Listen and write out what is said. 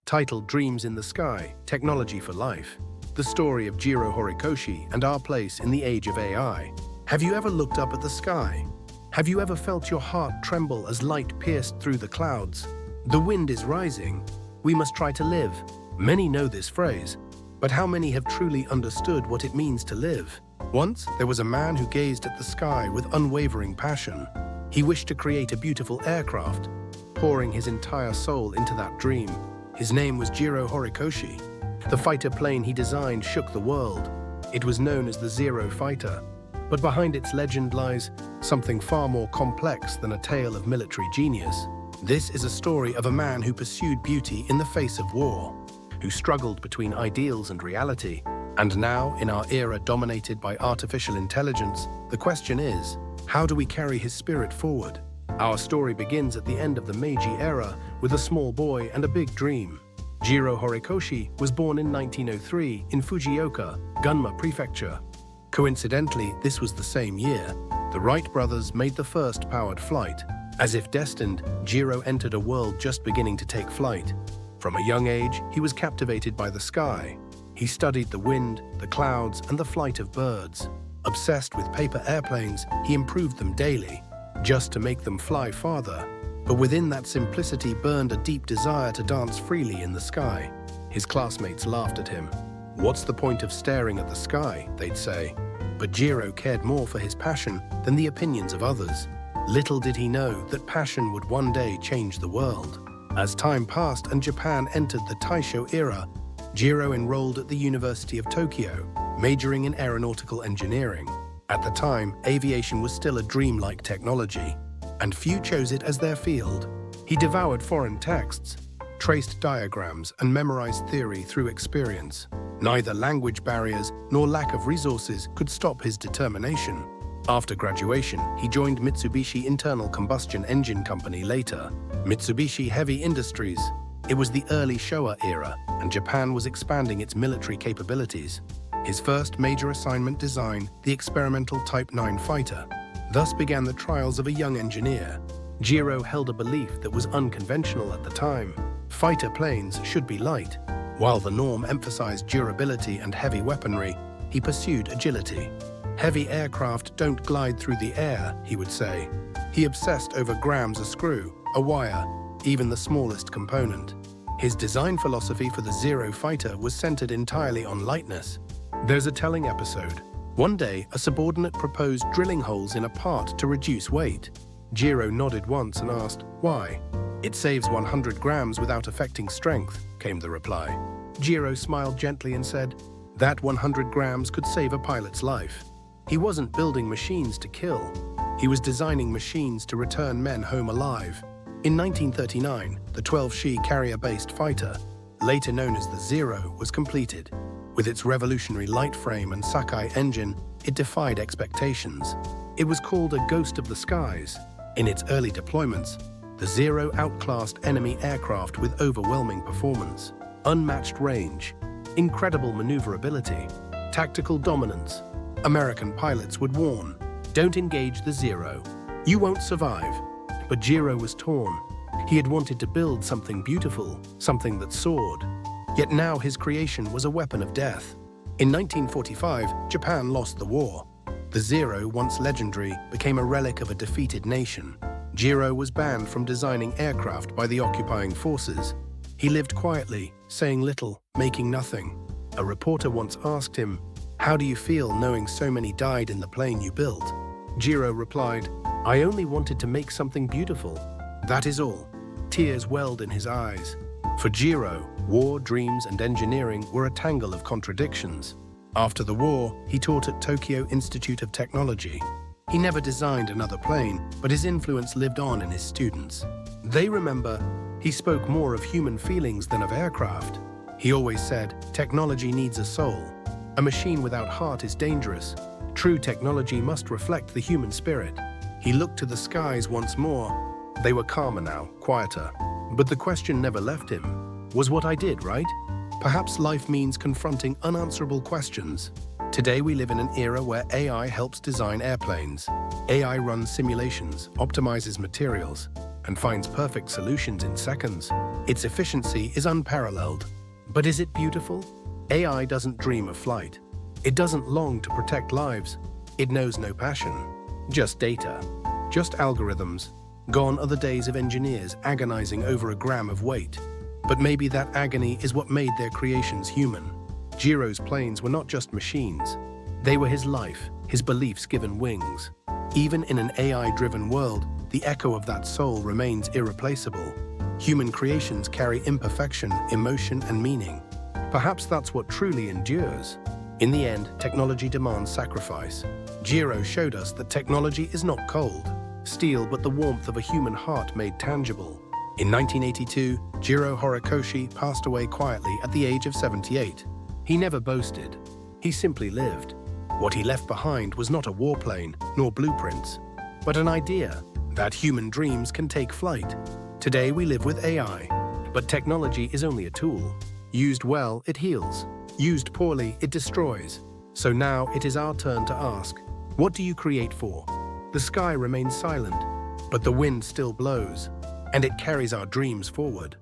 titled Dreams in the Sky, Technology for Life. The story of Jiro Horikoshi and our place in the age of AI. Have you ever looked up at the sky? Have you ever felt your heart tremble as light pierced through the clouds? The wind is rising. We must try to live. Many know this phrase, but how many have truly understood what it means to live? Once, there was a man who gazed at the sky with unwavering passion. He wished to create a beautiful aircraft, pouring his entire soul into that dream. His name was Jiro Horikoshi. The fighter plane he designed shook the world. It was known as the Zero Fighter. But behind its legend lies something far more complex than a tale of military genius. This is a story of a man who pursued beauty in the face of war, who struggled between ideals and reality. And now, in our era dominated by artificial intelligence, the question is, how do we carry his spirit forward? Our story begins at the end of the Meiji era with a small boy and a big dream. Jiro Horikoshi was born in 1903 in Fujioka, Gunma Prefecture. Coincidentally, this was the same year the Wright brothers made the first powered flight. As if destined, Jiro entered a world just beginning to take flight. From a young age, he was captivated by the sky. He studied the wind, the clouds, and the flight of birds. Obsessed with paper airplanes, he improved them daily, just to make them fly farther. But within that simplicity burned a deep desire to dance freely in the sky. His classmates laughed at him. "What's the point of staring at the sky?" they'd say. But Jiro cared more for his passion than the opinions of others. Little did he know that passion would one day change the world. As time passed and Japan entered the Taisho era, Jiro enrolled at the University of Tokyo, majoring in aeronautical engineering. At the time, aviation was still a dreamlike technology, and few chose it as their field. He devoured foreign texts, traced diagrams, and memorized theory through experience. Neither language barriers nor lack of resources could stop his determination. After graduation, he joined Mitsubishi Internal Combustion Engine Company later, Mitsubishi Heavy Industries. It was the early Showa era, and Japan was expanding its military capabilities. His first major assignment design, the experimental Type 9 fighter. Thus began the trials of a young engineer. Jiro held a belief that was unconventional at the time. Fighter planes should be light. While the norm emphasized durability and heavy weaponry, he pursued agility. "Heavy aircraft don't glide through the air," he would say. He obsessed over grams a screw, a wire, even the smallest component. His design philosophy for the Zero Fighter was centered entirely on lightness. There's a telling episode. One day, a subordinate proposed drilling holes in a part to reduce weight. Jiro nodded once and asked, "Why?" "It saves 100 grams without affecting strength," came the reply. Jiro smiled gently and said, that 100 grams could save a pilot's life. He wasn't building machines to kill. He was designing machines to return men home alive. In 1939, the 12-Shi carrier-based fighter, later known as the Zero, was completed. With its revolutionary light frame and Sakai engine, it defied expectations. It was called a ghost of the skies. In its early deployments, the Zero outclassed enemy aircraft with overwhelming performance, unmatched range, incredible maneuverability, tactical dominance. American pilots would warn, "Don't engage the Zero. You won't survive." But Jiro was torn. He had wanted to build something beautiful, something that soared. Yet now his creation was a weapon of death. In 1945, Japan lost the war. The Zero, once legendary, became a relic of a defeated nation. Jiro was banned from designing aircraft by the occupying forces. He lived quietly, saying little, making nothing. A reporter once asked him, "How do you feel knowing so many died in the plane you built?" Jiro replied, "I only wanted to make something beautiful. That is all." Tears welled in his eyes. For Jiro, war, dreams, and engineering were a tangle of contradictions. After the war, he taught at Tokyo Institute of Technology. He never designed another plane, but his influence lived on in his students. They remember he spoke more of human feelings than of aircraft. He always said, "Technology needs a soul. A machine without heart is dangerous. True technology must reflect the human spirit." He looked to the skies once more. They were calmer now, quieter. But the question never left him. Was what I did right? Perhaps life means confronting unanswerable questions. Today we live in an era where AI helps design airplanes. AI runs simulations, optimizes materials, and finds perfect solutions in seconds. Its efficiency is unparalleled. But is it beautiful? AI doesn't dream of flight. It doesn't long to protect lives. It knows no passion. Just data. Just algorithms. Gone are the days of engineers agonizing over a gram of weight. But maybe that agony is what made their creations human. Jiro's planes were not just machines. They were his life, his beliefs given wings. Even in an AI-driven world, the echo of that soul remains irreplaceable. Human creations carry imperfection, emotion, and meaning. Perhaps that's what truly endures. In the end, technology demands sacrifice. Jiro showed us that technology is not cold, steel, but the warmth of a human heart made tangible. In 1982, Jiro Horikoshi passed away quietly at the age of 78. He never boasted. He simply lived. What he left behind was not a warplane, nor blueprints, but an idea that human dreams can take flight. Today we live with AI, but technology is only a tool. Used well, it heals. Used poorly, it destroys. So now it is our turn to ask, what do you create for? The sky remains silent, but the wind still blows, and it carries our dreams forward.